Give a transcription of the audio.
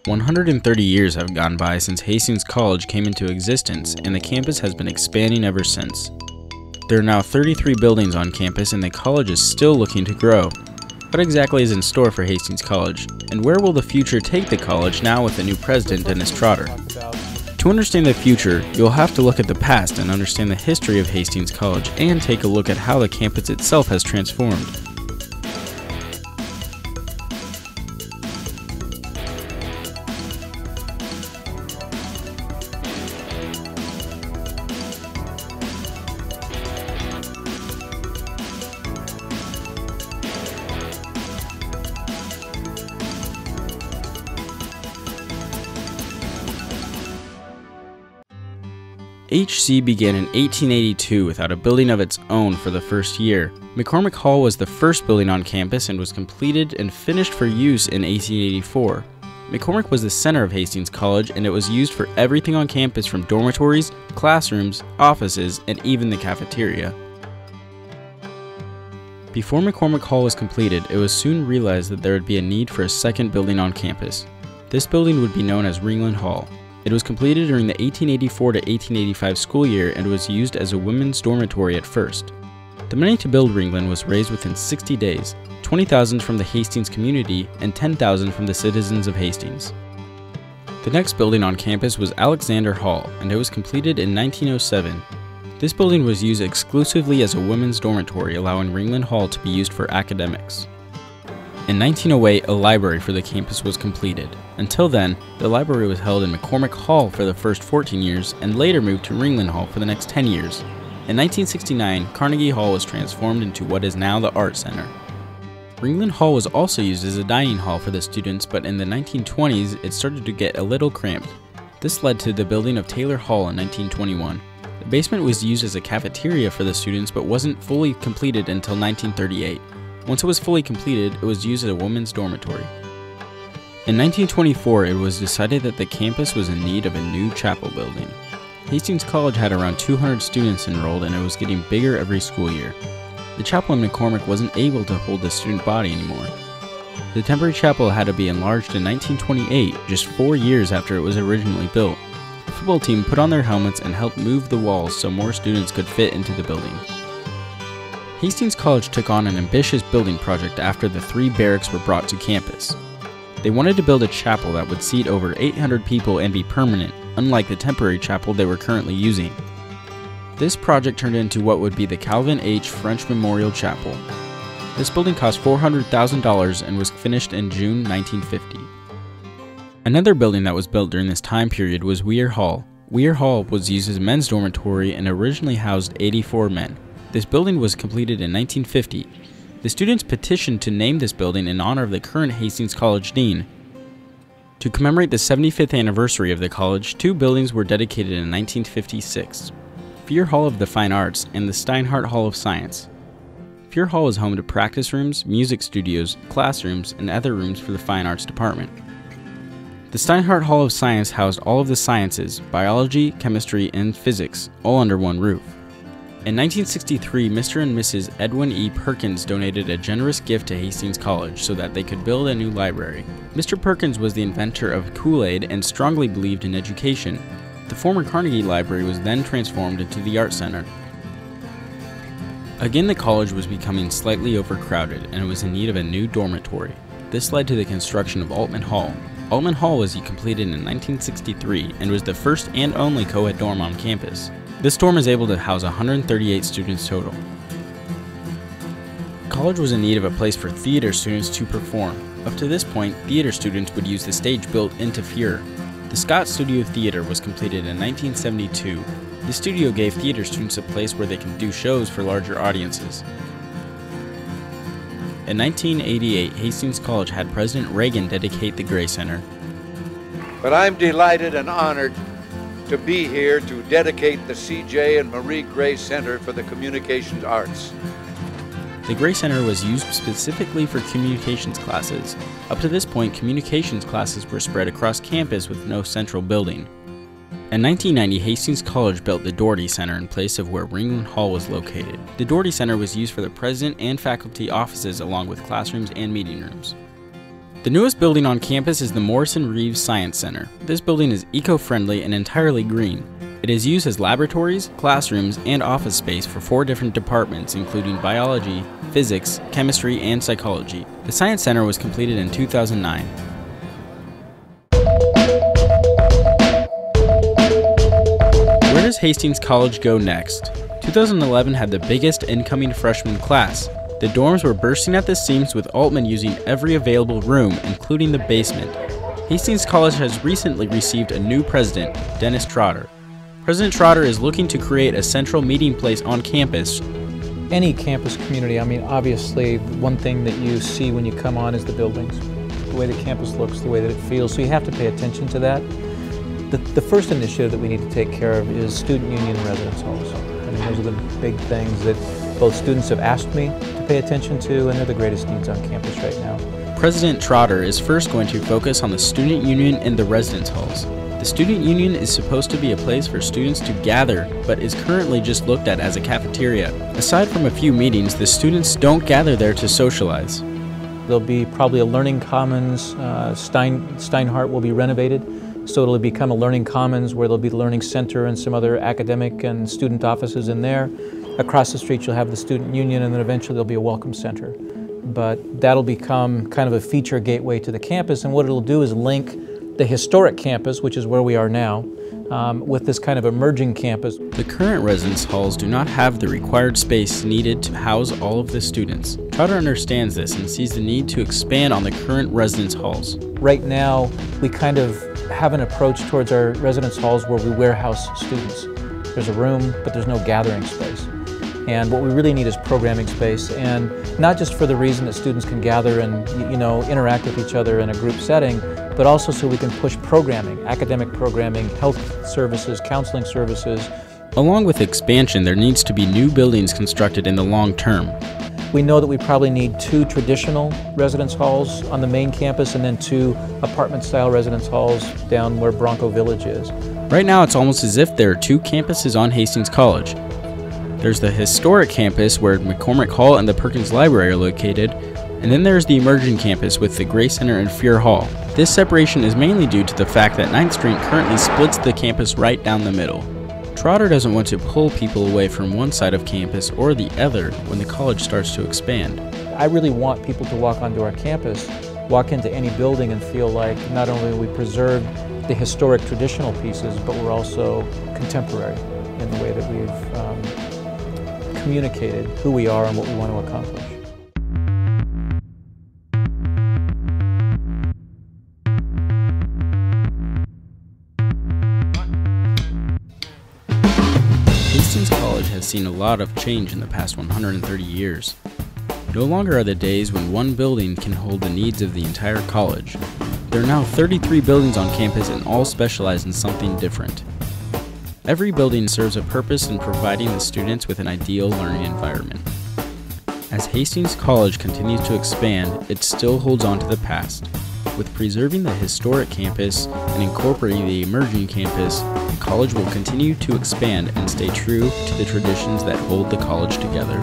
130 years have gone by since Hastings College came into existence, and the campus has been expanding ever since. There are now 33 buildings on campus, and the college is still looking to grow. What exactly is in store for Hastings College, and where will the future take the college now with a new president, Dennis Trotter? To understand the future, you'll have to look at the past and understand the history of Hastings College, and take a look at how the campus itself has transformed. HC began in 1882 without a building of its own for the first year. McCormick Hall was the first building on campus and was completed and finished for use in 1884. McCormick was the center of Hastings College, and it was used for everything on campus from dormitories, classrooms, offices, and even the cafeteria. Before McCormick Hall was completed, it was soon realized that there would be a need for a second building on campus. This building would be known as Ringland Hall. It was completed during the 1884 to 1885 school year and was used as a women's dormitory at first. The money to build Ringland was raised within 60 days, $20,000 from the Hastings community and $10,000 from the citizens of Hastings. The next building on campus was Alexander Hall, and it was completed in 1907. This building was used exclusively as a women's dormitory, allowing Ringland Hall to be used for academics. In 1908, a library for the campus was completed. Until then, the library was held in McCormick Hall for the first 14 years and later moved to Ringland Hall for the next 10 years. In 1969, Carnegie Hall was transformed into what is now the Art Center. Ringland Hall was also used as a dining hall for the students, but in the 1920s, it started to get a little cramped. This led to the building of Taylor Hall in 1921. The basement was used as a cafeteria for the students but wasn't fully completed until 1938. Once it was fully completed, it was used as a women's dormitory. In 1924, it was decided that the campus was in need of a new chapel building. Hastings College had around 200 students enrolled, and it was getting bigger every school year. The chapel in McCormick wasn't able to hold the student body anymore. The temporary chapel had to be enlarged in 1928, just 4 years after it was originally built. The football team put on their helmets and helped move the walls so more students could fit into the building. Hastings College took on an ambitious building project after the 3 barracks were brought to campus. They wanted to build a chapel that would seat over 800 people and be permanent, unlike the temporary chapel they were currently using. This project turned into what would be the Calvin H. French Memorial Chapel. This building cost $400,000 and was finished in June 1950. Another building that was built during this time period was Weir Hall. Weir Hall was used as a men's dormitory and originally housed 84 men. This building was completed in 1950. The students petitioned to name this building in honor of the current Hastings College Dean. To commemorate the 75th anniversary of the college, 2 buildings were dedicated in 1956. Weir Hall of the Fine Arts and the Steinhardt Hall of Science. Weir Hall was home to practice rooms, music studios, classrooms, and other rooms for the Fine Arts Department. The Steinhardt Hall of Science housed all of the sciences, biology, chemistry, and physics, all under one roof. In 1963, Mr. and Mrs. Edwin E. Perkins donated a generous gift to Hastings College so that they could build a new library. Mr. Perkins was the inventor of Kool-Aid and strongly believed in education. The former Carnegie Library was then transformed into the Art Center. Again, the college was becoming slightly overcrowded and it was in need of a new dormitory. This led to the construction of Altman Hall. Altman Hall was completed in 1963 and was the first and only co-ed dorm on campus. This dorm is able to house 138 students total. College was in need of a place for theater students to perform. Up to this point, theater students would use the stage built into Fuhrer. The Scott Studio Theater was completed in 1972. The studio gave theater students a place where they can do shows for larger audiences. In 1988, Hastings College had President Reagan dedicate the Gray Center. But I'm delighted and honored to be here to dedicate the C.J. and Marie Gray Center for the Communications Arts. The Gray Center was used specifically for communications classes. Up to this point, communications classes were spread across campus with no central building. In 1990, Hastings College built the Doherty Center in place of where Ringland Hall was located. The Doherty Center was used for the president and faculty offices along with classrooms and meeting rooms. The newest building on campus is the Morrison Reeves Science Center. This building is eco-friendly and entirely green. It is used as laboratories, classrooms, and office space for 4 different departments, including biology, physics, chemistry, and psychology. The Science Center was completed in 2009. Where does Hastings College go next? 2011 had the biggest incoming freshman class. The dorms were bursting at the seams, with Altman using every available room, including the basement. Hastings College has recently received a new president, Dennis Trotter. President Trotter is looking to create a central meeting place on campus. Any campus community, obviously one thing that you see when you come on is the buildings, the way the campus looks, the way that it feels, so you have to pay attention to that. The first initiative that we need to take care of is student union and residence halls. Those are the big things that both students have asked me to pay attention to, and they're the greatest needs on campus right now. President Trotter is first going to focus on the student union and the residence halls. The student union is supposed to be a place for students to gather, but is currently just looked at as a cafeteria. Aside from a few meetings, the students don't gather there to socialize. There'll be probably a learning commons. Steinhardt will be renovated, so it'll become a learning commons where there'll be the learning center and some other academic and student offices in there. Across the street you'll have the student union, and then eventually there'll be a welcome center. But that'll become kind of a feature gateway to the campus, and what it'll do is link the historic campus, which is where we are now, with this kind of emerging campus. The current residence halls do not have the required space needed to house all of the students. Trotter understands this and sees the need to expand on the current residence halls. Right now, we kind of have an approach towards our residence halls where we warehouse students. There's a room, but there's no gathering space. And what we really need is programming space, and not just for the reason that students can gather and interact with each other in a group setting, but also so we can push programming, academic programming, health services, counseling services. Along with expansion, there needs to be new buildings constructed in the long term. We know that we probably need 2 traditional residence halls on the main campus and then 2 apartment-style residence halls down where Bronco Village is. Right now, it's almost as if there are 2 campuses on Hastings College. There's the historic campus where McCormick Hall and the Perkins Library are located, and then there's the emerging campus with the Gray Center and Fear Hall. This separation is mainly due to the fact that 9th Street currently splits the campus right down the middle. Trotter doesn't want to pull people away from one side of campus or the other when the college starts to expand. I really want people to walk onto our campus, walk into any building and feel like not only have we preserved the historic traditional pieces, but we're also contemporary in the way that we've communicated who we are and what we want to accomplish. Hastings College has seen a lot of change in the past 130 years. No longer are the days when one building can hold the needs of the entire college. There are now 33 buildings on campus, and all specialize in something different. Every building serves a purpose in providing the students with an ideal learning environment. As Hastings College continues to expand, it still holds on to the past. With preserving the historic campus and incorporating the emerging campus, the college will continue to expand and stay true to the traditions that hold the college together.